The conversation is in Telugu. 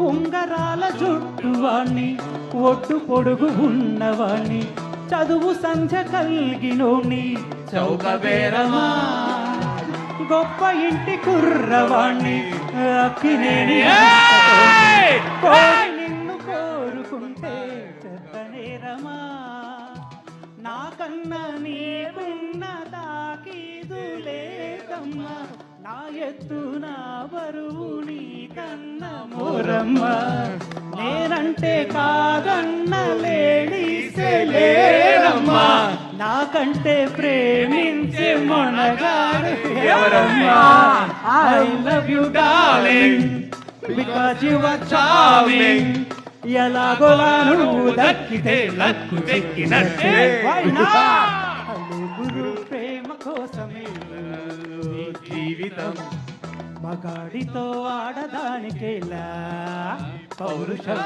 ఉంగరాల జుట్టువాణ్ణి ఒట్టు పొడుగు ఉన్నవాణ్ణి చదువు సంధ్య కలిగినోణ్ణి చౌకబేరమా గొప్ప ఇంటి కుర్రవాణ్ణి అక్కినేని నిన్ను కోరుకుంటే చెత్తనేరమా నాకన్నా నీకున్న తాకీదు లేదమ్మా నా ఎత్తు నా బరువు నీ కన్న మోరమ్మ నేనంటే కాదన్న లేడీసే లేరమ్మా నాకంటే ప్రేమించే మొనగాడు ఎవరమ్మా I love you darling because you are charming ఎలాగోలా నువ్వు దక్కితే లక్కు చెక్కినట్టే గురు ప్రేమ కోసమే జీవితం మగాడితో ఆడదానికేలా పౌరుషం